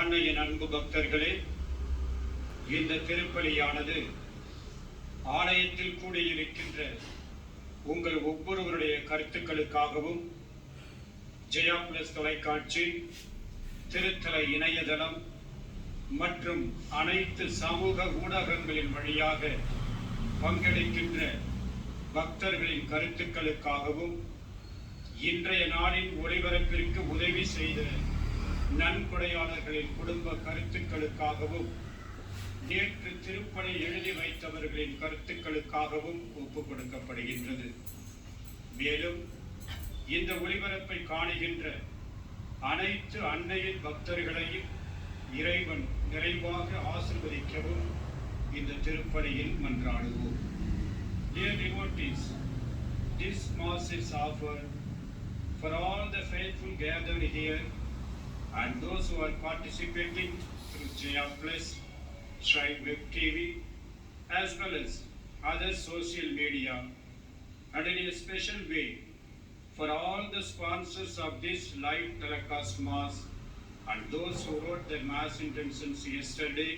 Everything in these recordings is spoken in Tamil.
அன்னையின் அன்பு பக்தர்களே, இந்த திருப்பலியானது ஆலயத்தில் கூடியிருக்கின்ற உங்கள் ஒவ்வொருவருடைய கருத்துக்களுக்காகவும் ஜெயா பிளஸ் தொலைக்காட்சி, திருத்தல இணையதளம் மற்றும் அனைத்து சமூக ஊடகங்களின் வழியாக பங்கெடுக்கின்ற பக்தர்களின் கருத்துக்களுக்காகவும் இன்றைய நாளின் ஒளிபரப்பிற்கு உதவி செய்த நன்கொடையாளர்களின் குடும்ப கருத்துக்களுக்காகவும் நேற்று திருப்பலி எழுதி வைத்தவர்களின் கருத்துக்களுக்காகவும் ஒப்புக் கொடுக்கப்படுகின்றது. மேலும் இந்த ஒளிபரப்பை காணுகின்ற அனைத்து அன்னையின் பக்தர்களையும் இறைவன் நிறைவாக ஆசீர்வதிக்கவும் இந்த திருப்பலியில் மன்றாடுவோம். Dear devotees, this mass is offered for all the faithful gathered here and those who are participating through Jaya Plus, Shrine Web TV, as well as other social media, and in a special way for all the sponsors of this live telecast mass and those who wrote their mass intentions yesterday,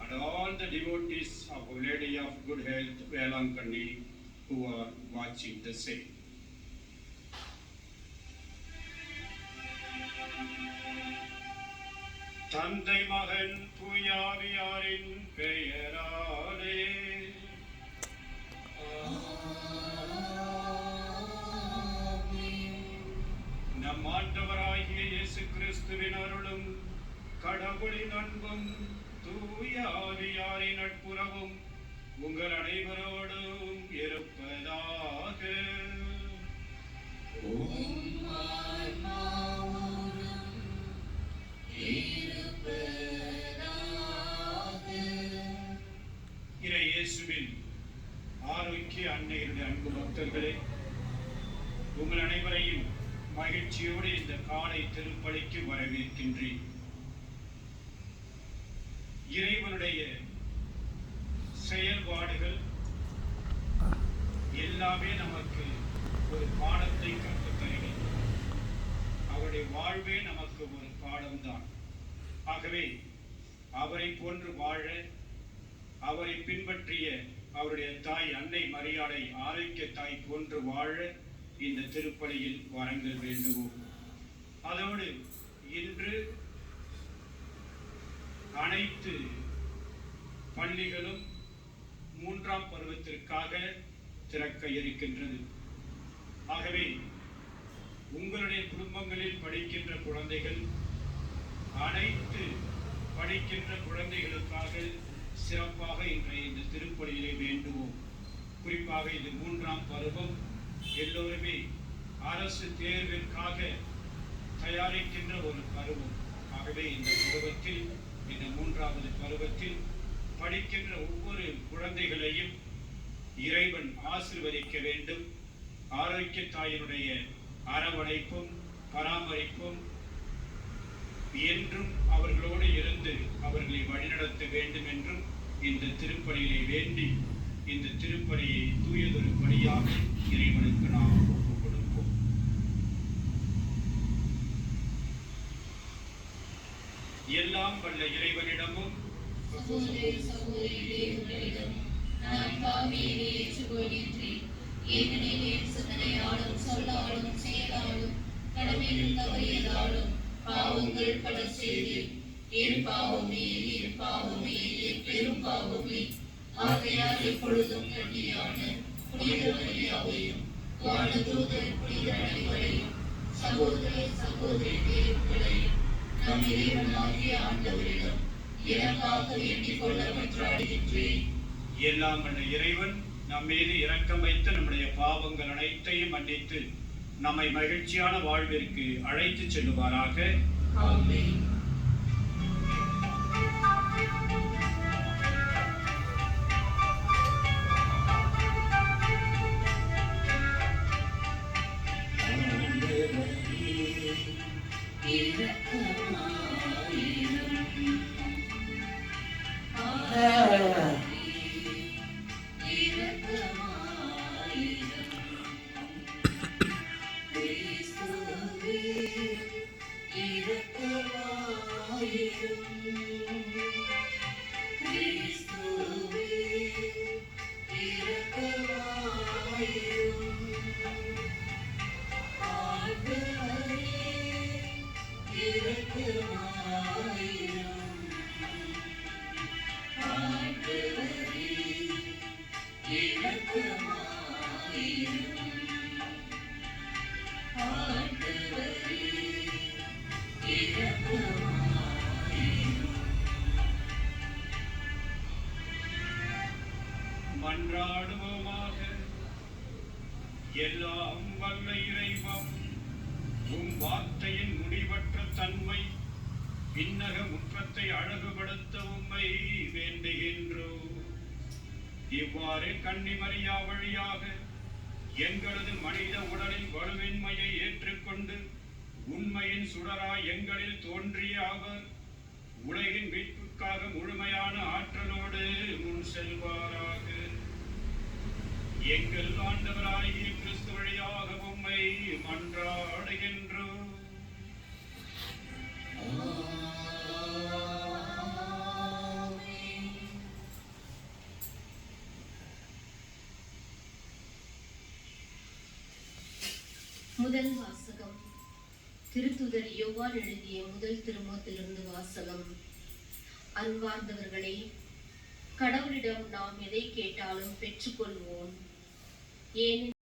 and all the devotees of Our Lady of Good Health, Velankani, who are watching the same. தந்தை மகன் தூயாவியாரின் பெயராலே நம் ஆண்டவராகிய இயேசு கிறிஸ்துவின் அருளும் கடவுளின் அன்பும் தூயாவியாரின் நட்புறவும் உங்கள் அனைவரோடும் இருப்பதாக. இயேசுவின் ஆரோக்கிய அன்னையுடைய அன்பு பக்தர்களே, உங்கள் அனைவரையும் மகிழ்ச்சியோடு இந்த காலை திருப்பலிக்கு வரவேற்கின்றேன். இறைவனுடைய செயல்பாடுகள் எல்லாமே நமக்கு ஒரு பாடத்தை கற்றுத் தருகின்றன. அவருடைய வாழ்வே நமக்கு ஒரு பாடம்தான். ஆகவே அவரை போன்று வாழ, அவரை பின்பற்றிய அவருடைய தாய் அன்னை மரியாதை ஆரோக்கிய தாய் போன்று வாழ இந்த திருப்பலியில் வரங்கள் வேண்டுவோம். அதோடு இன்று அனைத்து பள்ளிகளும் 3ஆம் பருவத்திற்காக திறக்க இருக்கின்றது. ஆகவே உங்களுடைய குடும்பங்களில் படிக்கின்ற குழந்தைகள், அனைத்து படிக்கின்ற குழந்தைகளுக்காக சிறப்பாக இன்றைய இந்த திருப்பலியிலே வேண்டுவோம். குறிப்பாக இது 3ஆம் பருவம். எல்லோருமே அரசு தேர்விற்காக தயாரிக்கின்ற ஒரு பருவம். ஆகவே இந்த பருவத்தில், இந்த 3வது பருவத்தில் படிக்கின்ற ஒவ்வொரு குழந்தைகளையும் இறைவன் ஆசீர்வதிக்க வேண்டும். ஆரோக்கிய தாயினுடைய அரவணைப்பும் பராமரிப்பும் என்றும் அவர்களோடு இருந்து அவர்களை வழிநடத்த வேண்டும் என்றும் இந்த திருப்பலியை வேண்டி இந்த திருப்பலியை தூயதொரு பலியாக இறைவனுக்கு நாம் ஒப்புக் கொடுப்போம். எல்லாம் வல்ல இறைவனிடமும் சொல்லாலும் செயலாலும் கடமையில் தவறியதாலும் பாவங்கள் பல செய்தி என் பாவமே பெரும் பாவமே. ஆகையால் எப்பொழுதும் கண்ணியான புனித மரியாதையும் வானதூதர் புனித அனைவரையும் சகோதர சகோதரிகளையும் நம் இறைவனாகிய ஆண்டவரிடம் எனக்காக வேண்டிக் கொள்ள மன்றாடுகின்றேன். எல்லாம் வல்ல இறைவன் நம் மீது இரக்கம் வைத்து நம்முடைய பாவங்கள் அனைத்தையும் மன்னித்து நம்மை மகிழ்ச்சியான வாழ்விற்கு அழைத்து செல்லுவாராக. ஆமென். மன்றாடுவோமாக. எல்லாம் வல்ல இறைவா, உம் வார்த்தையின் முடிவற்ற தன்மை விண்ணக முற்றத்தை அழகுபடுத்த உம்மை வேண்டுகின்றோம். இவ்வாறு கன்னிமரியா வழியாக எங்களது மனித உடலின் வலுவின்மையை ஏற்றுக்கொண்டு உண்மையின் சுடராய் எங்களில் தோன்றிய அவர் உலகின் மீட்புக்காக முழுமையான ஆற்றலோடு முன் செல்வாராக. எங்கள் ஆண்டவராகிய கிறிஸ்து வழியாக உம்மை மன்றாடுகின்றோம். முதல் வாசகம். திருத்துதர் யோவான் எழுதிய முதல் திருமுகத்திலிருந்து வாசகம். அன்பார்ந்தவர்களே, கடவுளிடம் நாம் எதை கேட்டாலும் பெற்றுக்கொள்வோம். ஏனெனில்